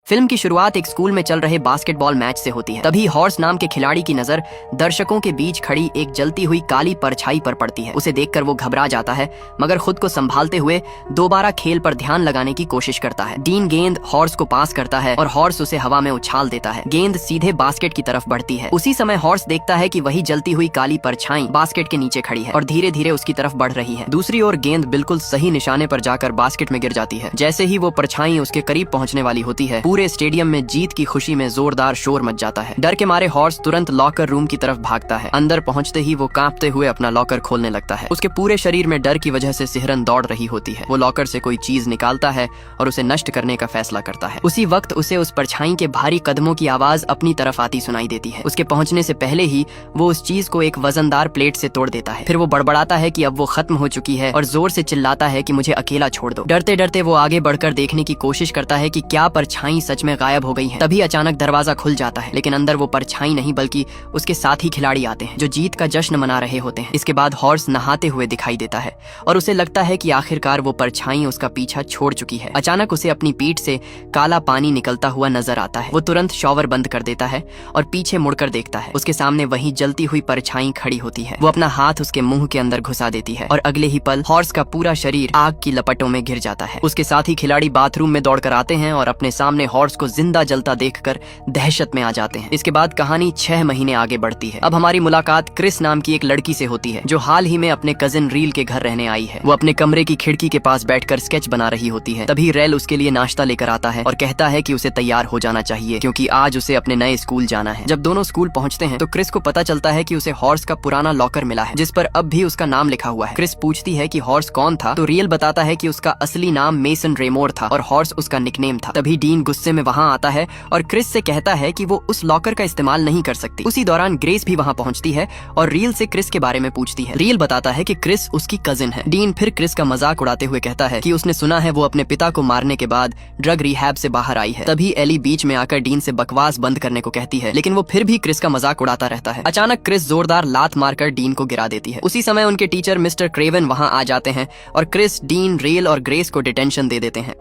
Film की शुरुआत एक स्कूल में चल रहे बास्केटबॉल मैच से होती है। तभी हॉर्स नाम के खिलाड़ी की नजर दर्शकों के बीच खड़ी एक जलती हुई काली परछाई पर पड़ती है। उसे देखकर वो घबरा जाता है, मगर खुद को संभालते हुए दोबारा खेल पर ध्यान लगाने की कोशिश करता है। डीन गेंद हॉर्स को पास करता है और हॉर्स उसे हवा में उछाल देता है। गेंद सीधे बास्केट की तरफ बढ़ती है। उसी समय हॉर्स देखता है कि वही जलती हुई काली परछाई बास्केट के नीचे खड़ी है और धीरे धीरे उसकी तरफ बढ़ रही है। दूसरी ओर गेंद बिल्कुल सही निशाने पर जाकर बास्केट में गिर जाती है। जैसे ही वो परछाई उसके करीब पहुंचने वाली होती है, पूरे स्टेडियम में जीत की खुशी में जोरदार शोर मच जाता है। डर के मारे हॉर्स तुरंत लॉकर रूम की तरफ भागता है। अंदर पहुंचते ही वो कांपते हुए अपना लॉकर खोलने लगता है। उसके पूरे शरीर में डर की वजह से सिहरन दौड़ रही होती है। वो लॉकर से कोई चीज निकालता है और उसे नष्ट करने का फैसला करता है। उसी वक्त उसे उस परछाई के भारी कदमों की आवाज अपनी तरफ आती सुनाई देती है। उसके पहुंचने से पहले ही वो उस चीज को एक वजनदार प्लेट से तोड़ देता है। फिर वो बड़बड़ाता है कि अब वो खत्म हो चुकी है और जोर से चिल्लाता है कि मुझे अकेला छोड़ दो। डरते डरते वो आगे बढ़कर देखने की कोशिश करता है कि क्या परछाई सच में गायब हो गई है। तभी अचानक दरवाजा खुल जाता है, लेकिन अंदर वो परछाई नहीं बल्कि उसके साथी खिलाड़ी आते हैं जो जीत का जश्न मना रहे होते हैं। इसके बाद हॉर्स नहाते हुए दिखाई देता है और उसे लगता है कि आखिरकार वो परछाई उसका पीछा छोड़ चुकी है। अचानक उसे अपनी पीठ से काला पानी निकलता हुआ नजर आता है। वो तुरंत शॉवर बंद कर देता है और पीछे मुड़कर देखता है। उसके सामने वही जलती हुई परछाई खड़ी होती है। वो अपना हाथ उसके मुंह के अंदर घुसा देती है और अगले ही पल हॉर्स का पूरा शरीर आग की लपटों में घिर जाता है। उसके साथी खिलाड़ी बाथरूम में दौड़कर आते हैं और अपने सामने हॉर्स को जिंदा जलता देखकर दहशत में आ जाते हैं। इसके बाद कहानी 6 महीने आगे बढ़ती है। अब हमारी मुलाकात क्रिस नाम की एक लड़की से होती है जो हाल ही में अपने कजिन रील के घर रहने आई है। वो अपने कमरे की खिड़की के पास बैठकर स्केच बना रही होती है। तभी रेल उसके लिए नाश्ता लेकर आता है और कहता है कि उसे तैयार हो जाना चाहिए क्योंकि आज उसे अपने नए स्कूल जाना है। जब दोनों स्कूल पहुंचते हैं तो क्रिस को पता चलता है कि उसे हॉर्स का पुराना लॉकर मिला है जिस पर अब भी उसका नाम लिखा हुआ है। क्रिस पूछती है कि हॉर्स कौन था, तो रियल बताता है कि उसका असली नाम मेसन रेमोर था और हॉर्स उसका निकनेम था। तभी डीन गुस्से में वहां आता है और क्रिस से कहता है कि वो उस लॉकर का इस्तेमाल नहीं कर सकती। उसी दौरान ग्रेस भी वहां पहुंचती है और रियल से क्रिस के बारे में पूछती है। रियल बताता है कि क्रिस उसकी कजिन है। डीन फिर क्रिस का मजाक उड़ाते हुए कहता है कि उसने सुना है वो अपने पिता को मारने के बाद ड्रग रिहैब से बाहर आई है। तभी एली बीच में आकर डीन से बकवास बंद करने को कहती है, लेकिन वो फिर भी क्रिस का मजाक उड़ाता रहता है। अचानक क्रिस जोरदार लात मारकर डीन को गिरा देती है। उसी समय उनके टीचर मिस्टर क्रेवन वहां आ जाते हैं और क्रिस, डीन, रेल और ग्रेस को डिटेंशन दे देते हैं।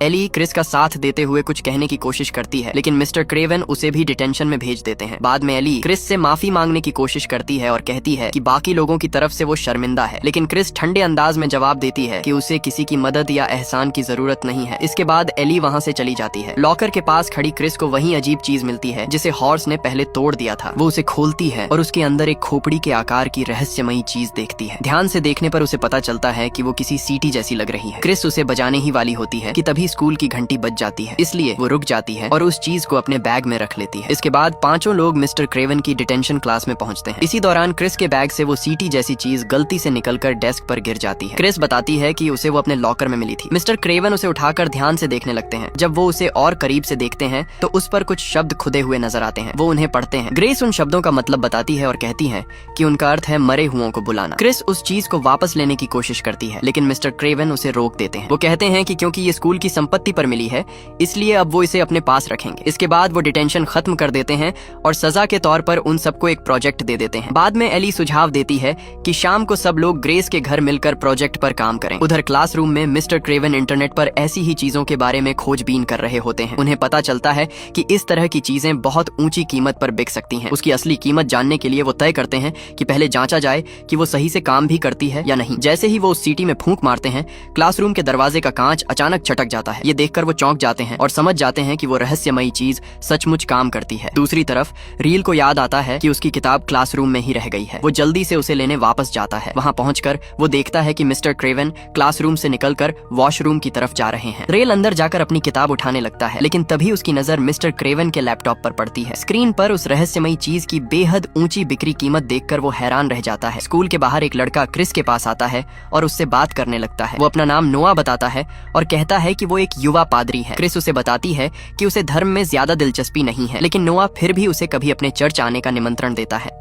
एली क्रिस का साथ देते हुए कुछ कहने की कोशिश करती है, लेकिन मिस्टर क्रेवन उसे भी डिटेंशन में भेज देते हैं। बाद में एली क्रिस से माफी मांगने की कोशिश करती है और कहती है कि बाकी लोगों की तरफ से वो शर्मिंदा है, लेकिन क्रिस ठंडे अंदाज में जवाब देती है कि उसे किसी की मदद या एहसान की जरूरत नहीं है। इसके बाद एली वहां से चली जाती है। लॉकर के पास खड़ी क्रिस को वही अजीब चीज मिलती है जिसे हॉर्स ने पहले तोड़ दिया था। वो उसे खोलती है और उसके अंदर एक खोपड़ी के आकार की रहस्यमयी चीज देखती है। ध्यान से देखने पर उसे पता चलता है कि वो किसी सीटी जैसी लग रही है। क्रिस उसे बजाने ही वाली होती है कि तभी स्कूल की घंटी जाती है, इसलिए वो रुक जाती है और उस चीज को अपने बैग में रख लेती है। इसके बाद पांचों लोग मिस्टर क्रेवन की डिटेंशन क्लास में पहुंचते हैं। इसी दौरान क्रिस के बैग से वो सीटी जैसी चीज गलती से निकलकर डेस्क पर गिर जाती है। क्रिस बताती है कि उसे वो अपने लॉकर में मिली थी। मिस्टर क्रेवन उसे उठाकर ध्यान से देखने लगते हैं। जब वो उसे और करीब से देखते हैं तो उस पर कुछ शब्द खुदे हुए नजर आते हैं। वो उन्हें पढ़ते हैं। ग्रेस उन शब्दों का मतलब बताती है और कहती है कि उनका अर्थ है मरे हुओं को बुलाना। क्रिस उस चीज को वापस लेने की कोशिश करती है, लेकिन मिस्टर क्रेवन उसे रोक देते हैं। वो कहते हैं कि क्योंकि ये स्कूल की संपत्ति पर मिली है इसलिए अब वो इसे अपने पास रखेंगे। इसके बाद वो डिटेंशन खत्म कर देते हैं और सजा के तौर पर उन सबको एक प्रोजेक्ट दे देते हैं। बाद में एली सुझाव देती है कि शाम को सब लोग ग्रेस के घर मिलकर प्रोजेक्ट पर काम करें। उधर क्लासरूम में मिस्टर क्रेवन इंटरनेट पर ऐसी ही चीजों के बारे में खोजबीन कर रहे होते हैं। उन्हें पता चलता है कि इस तरह की चीजें बहुत ऊंची कीमत पर बिक सकती हैं। उसकी असली कीमत जानने के लिए वो तय करते हैं कि पहले जांचा जाए कि वो सही से काम भी करती है या नहीं। जैसे ही वो उस सीटी में फूंक मारते हैं, क्लासरूम के दरवाजे का कांच अचानक चटक जाता है। ये देखकर वो चौंक जाते हैं और समझ जाते हैं कि वो रहस्यमयी चीज सचमुच काम करती है। दूसरी तरफ रील को याद आता है कि उसकी किताब क्लासरूम में ही रह गई है। वो जल्दी से उसे लेने वापस जाता है। वहां पहुंचकर वो देखता है कि मिस्टर क्रेवन क्लासरूम से निकलकर वॉशरूम की तरफ जा रहे हैं। रेल अंदर जाकर अपनी किताब उठाने लगता है, लेकिन तभी उसकी नजर मिस्टर क्रेवन के लैपटॉप पर पड़ती है। स्क्रीन पर उस रहस्यमयी चीज की बेहद ऊंची बिक्री कीमत देखकर वो हैरान रह जाता है। स्कूल के बाहर एक लड़का क्रिस के पास आता है और उससे बात करने लगता है। वो अपना नाम नोआ बताता है और कहता है कि वो एक युवा पादरी है। क्रिस उसे बताती है कि उसे धर्म में ज्यादा दिलचस्पी नहीं है, लेकिन नोआ फिर भी उसे कभी अपने चर्च आने का निमंत्रण देता है।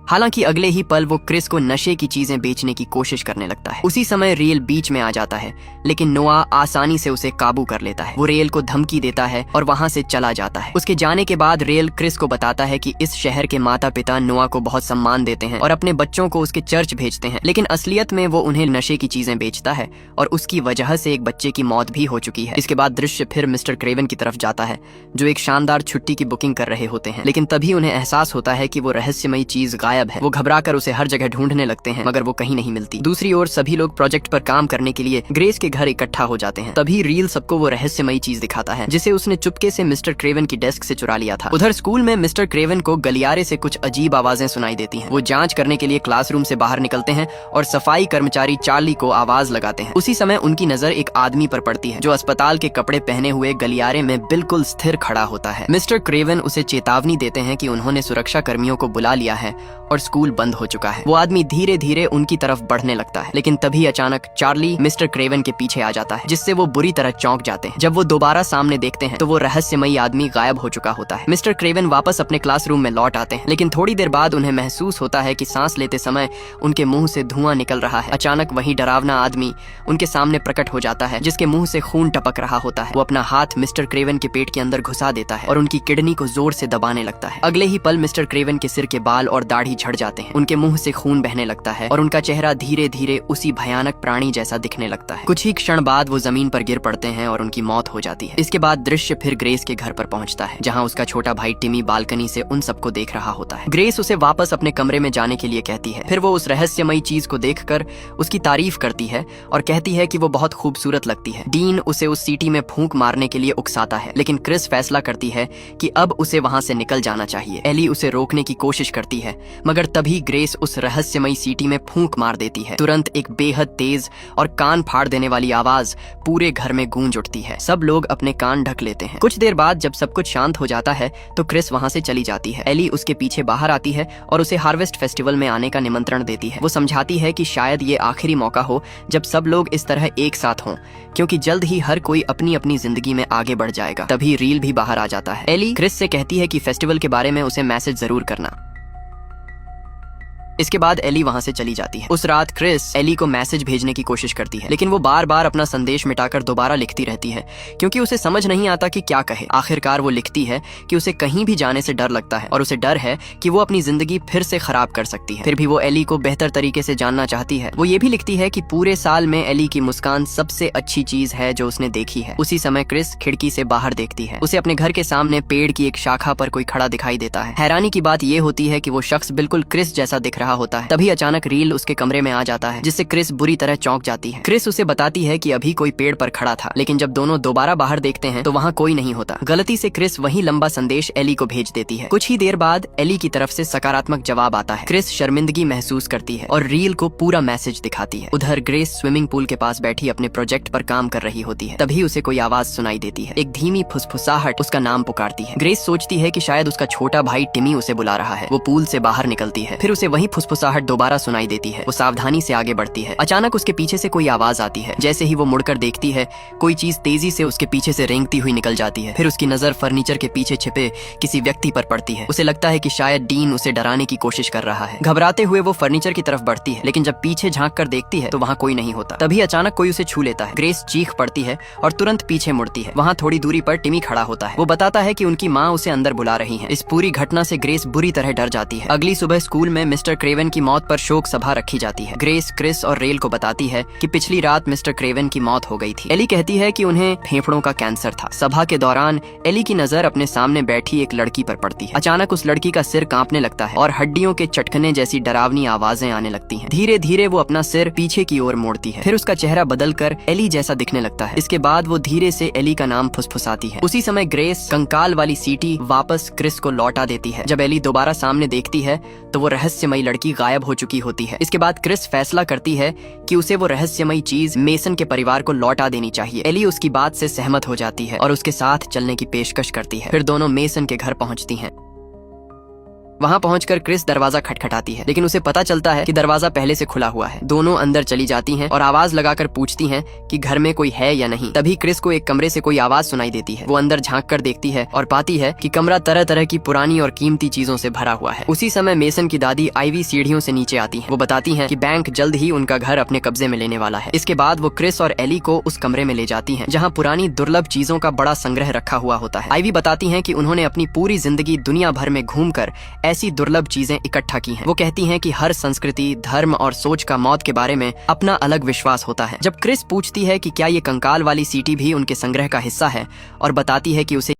हालांकि अगले ही पल वो क्रिस को नशे की चीजें बेचने की कोशिश करने लगता है। उसी समय रेल बीच में आ जाता है, लेकिन नोआ आसानी से उसे काबू कर लेता है। वो रेल को धमकी देता है और वहां से चला जाता है। उसके जाने के बाद रेल क्रिस को बताता है कि इस शहर के माता पिता नोआ को बहुत सम्मान देते हैं और अपने बच्चों को उसके चर्च भेजते हैं, लेकिन असलियत में वो उन्हें नशे की चीजें बेचता है और उसकी वजह से एक बच्चे की मौत भी हो चुकी है। इसके बाद दृश्य फिर मिस्टर क्रेवन की तरफ जाता है, जो एक शानदार छुट्टी की बुकिंग कर रहे होते हैं, लेकिन तभी उन्हें एहसास होता है कि वो रहस्यमयी चीज गायब है। वो घबराकर उसे हर जगह ढूंढने लगते हैं, मगर वो कहीं नहीं मिलती। दूसरी ओर सभी लोग प्रोजेक्ट पर काम करने के लिए ग्रेस के घर इकट्ठा हो जाते हैं। तभी रील सबको वो रहस्यमयी चीज दिखाता है जिसे उसने चुपके से मिस्टर क्रेवन की डेस्क से चुरा लिया था। उधर स्कूल में मिस्टर क्रेवन को गलियारे से कुछ अजीब आवाजें सुनाई देती हैं। वो जांच करने के लिए क्लासरूम से बाहर निकलते हैं और सफाई कर्मचारी चार्ली को आवाज लगाते हैं। उसी समय उनकी नजर एक आदमी पर पड़ती है जो अस्पताल के कपड़े पहने हुए गलियारे में बिल्कुल स्थिर खड़ा होता है। मिस्टर क्रेवन उसे चेतावनी देते हैं कि उन्होंने सुरक्षा कर्मियों को बुला लिया है और स्कूल बंद हो चुका है। वो आदमी धीरे धीरे उनकी तरफ बढ़ने लगता है, लेकिन तभी अचानक चार्ली मिस्टर क्रेवन के पीछे आ जाता है, जिससे वो बुरी तरह चौंक जाते हैं। जब वो दोबारा सामने देखते हैं तो वो रहस्यमयी आदमी गायब हो चुका होता है। मिस्टर क्रेवन वापस अपने क्लासरूम में लौट आते हैं, लेकिन थोड़ी देर बाद उन्हें महसूस होता है कि सांस लेते समय उनके मुंह से धुआं निकल रहा है। अचानक वही डरावना आदमी उनके सामने प्रकट हो जाता है, जिसके मुंह से खून टपक रहा होता है। वो अपना हाथ मिस्टर क्रेवन के पेट के अंदर घुसा देता है और उनकी किडनी को जोर से दबाने लगता है। अगले ही पल मिस्टर क्रेवन के सिर के बाल और दाढ़ी झड़ जाते हैं, उनके मुंह से खून बहने लगता है और उनका चेहरा धीरे धीरे उसी भयानक प्राणी जैसा दिखने लगता है। कुछ ही क्षण बाद वो जमीन पर गिर पड़ते हैं और उनकी मौत हो जाती है। इसके बाद दृश्य फिर ग्रेस के घर पर पहुंचता है, जहां उसका छोटा भाई टिमी बालकनी से उन सबको देख रहा होता है। ग्रेस उसे वापस अपने कमरे में जाने के लिए कहती है। फिर वो उस रहस्यमयी चीज को देखकर उसकी तारीफ करती है और कहती है कि वो बहुत खूबसूरत लगती है। डीन उसे उस सीटी में फूंक मारने के लिए उकसाता है, लेकिन क्रिस फैसला करती है कि अब उसे वहां से निकल जाना चाहिए। एली उसे रोकने की कोशिश करती है, मगर तभी ग्रेस उस रहस्यमयी सीटी में फूंक मार देती है। तुरंत एक बेहद तेज और कान फाड़ देने वाली आवाज पूरे घर में गूंज उठती है। सब लोग अपने कान ढक लेते हैं। कुछ देर बाद जब सब कुछ शांत हो जाता है तो क्रिस वहां से चली जाती है। एली उसके पीछे बाहर आती है और उसे हार्वेस्ट फेस्टिवल में आने का निमंत्रण देती है। वो समझाती है कि शायद ये आखिरी मौका हो जब सब लोग इस तरह एक साथ हों, क्योंकि जल्द ही हर कोई अपनी अपनी जिंदगी में आगे बढ़ जाएगा। तभी रील भी बाहर आ जाता है। एली क्रिस से कहती है कि फेस्टिवल के बारे में उसे मैसेज जरूर करना। इसके बाद एली वहां से चली जाती है। उस रात क्रिस एली को मैसेज भेजने की कोशिश करती है, लेकिन वो बार बार अपना संदेश मिटाकर दोबारा लिखती रहती है, क्योंकि उसे समझ नहीं आता कि क्या कहे। आखिरकार वो लिखती है कि उसे कहीं भी जाने से डर लगता है और उसे डर है कि वो अपनी जिंदगी फिर से खराब कर सकती है। फिर भी वो एली को बेहतर तरीके से जानना चाहती है। वो ये भी लिखती है कि पूरे साल में एली की मुस्कान सबसे अच्छी चीज है जो उसने देखी है। उसी समय क्रिस खिड़की से बाहर देखती है। उसे अपने घर के सामने पेड़ की एक शाखा पर कोई खड़ा दिखाई देता है। हैरानी की बात ये होती है कि वो शख्स बिल्कुल क्रिस जैसा दिख रहा होता है। तभी अचानक रील उसके कमरे में आ जाता है, जिससे क्रिस बुरी तरह चौंक जाती है। क्रिस उसे बताती है कि अभी कोई पेड़ पर खड़ा था, लेकिन जब दोनों दोबारा बाहर देखते हैं तो वहाँ कोई नहीं होता। गलती से क्रिस वही लंबा संदेश एली को भेज देती है। कुछ ही देर बाद एली की तरफ से सकारात्मक जवाब आता है। क्रिस शर्मिंदगी महसूस करती है और रील को पूरा मैसेज दिखाती है। उधर ग्रेस स्विमिंग पूल के पास बैठी अपने प्रोजेक्ट पर काम कर रही होती है। तभी उसे कोई आवाज सुनाई देती है। एक धीमी फुसफुसाहट उसका नाम पुकारती है। ग्रेस सोचती है कि शायद उसका छोटा भाई टिमी उसे बुला रहा है। वो पूल से बाहर निकलती है। फिर उसे वही फुसफुसाहट दोबारा सुनाई देती है। वो सावधानी से आगे बढ़ती है। अचानक उसके पीछे से कोई आवाज आती है। जैसे ही वो मुड़कर देखती है, कोई चीज तेजी से उसके पीछे से रेंगती हुई निकल जाती है। फिर उसकी नजर फर्नीचर के पीछे छिपे किसी व्यक्ति पर पड़ती है। उसे लगता है कि शायद डीन उसे डराने की कोशिश कर रहा है। घबराते हुए वो फर्नीचर की तरफ बढ़ती है, लेकिन जब पीछे झांक कर देखती है तो वहाँ कोई नहीं होता। तभी अचानक कोई उसे छू लेता है। ग्रेस चीख पड़ती है और तुरंत पीछे मुड़ती है। वहाँ थोड़ी दूरी पर टिमी खड़ा होता है। वो बताता है कि उनकी माँ उसे अंदर बुला रही है। इस पूरी घटना से ग्रेस बुरी तरह डर जाती है। अगली सुबह स्कूल में मिस्टर क्रेवन की मौत पर शोक सभा रखी जाती है। ग्रेस क्रिस और रेल को बताती है कि पिछली रात मिस्टर क्रेवन की मौत हो गई थी। एली कहती है कि उन्हें फेफड़ों का कैंसर था। सभा के दौरान एली की नजर अपने सामने बैठी एक लड़की पर पड़ती है। अचानक उस लड़की का सिर कांपने लगता है और हड्डियों के चटकने जैसी डरावनी आवाजें आने लगती हैं। धीरे धीरे वो अपना सिर पीछे की ओर मोड़ती है। फिर उसका चेहरा बदलकर एली जैसा दिखने लगता है। इसके बाद वो धीरे से एली का नाम फुसफुसाती है। उसी समय ग्रेस कंकाल वाली सीटी वापस क्रिस को लौटा देती है। जब एली दोबारा सामने देखती है तो वो रहस्यमयी लड़की गायब हो चुकी होती है। इसके बाद क्रिस फैसला करती है कि उसे वो रहस्यमयी चीज मेसन के परिवार को लौटा देनी चाहिए। एली उसकी बात से सहमत हो जाती है और उसके साथ चलने की पेशकश करती है। फिर दोनों मेसन के घर पहुंचती हैं। वहाँ पहुंचकर क्रिस दरवाजा खटखटाती है, लेकिन उसे पता चलता है कि दरवाजा पहले से खुला हुआ है। दोनों अंदर चली जाती हैं और आवाज लगाकर पूछती हैं कि घर में कोई है या नहीं। तभी क्रिस को एक कमरे से कोई आवाज सुनाई देती है। वो अंदर झांक कर देखती है और पाती है कि कमरा तरह तरह की पुरानी और कीमती चीजों से भरा हुआ है। उसी समय मेसन की दादी आइवी सीढ़ियों से नीचे आती है। वो बताती हैं कि बैंक जल्द ही उनका घर अपने कब्जे में लेने वाला है। इसके बाद वो क्रिस और एली को उस कमरे में ले जाती हैं, जहाँ पुरानी दुर्लभ चीजों का बड़ा संग्रह रखा हुआ होता है। आइवी बताती हैं कि उन्होंने अपनी पूरी जिंदगी दुनिया भर में घूमकर ऐसी दुर्लभ चीजें इकट्ठा की हैं। वो कहती हैं कि हर संस्कृति, धर्म और सोच का मौत के बारे में अपना अलग विश्वास होता है। जब क्रिस पूछती है कि क्या ये कंकाल वाली सीटी भी उनके संग्रह का हिस्सा है और बताती है कि उसे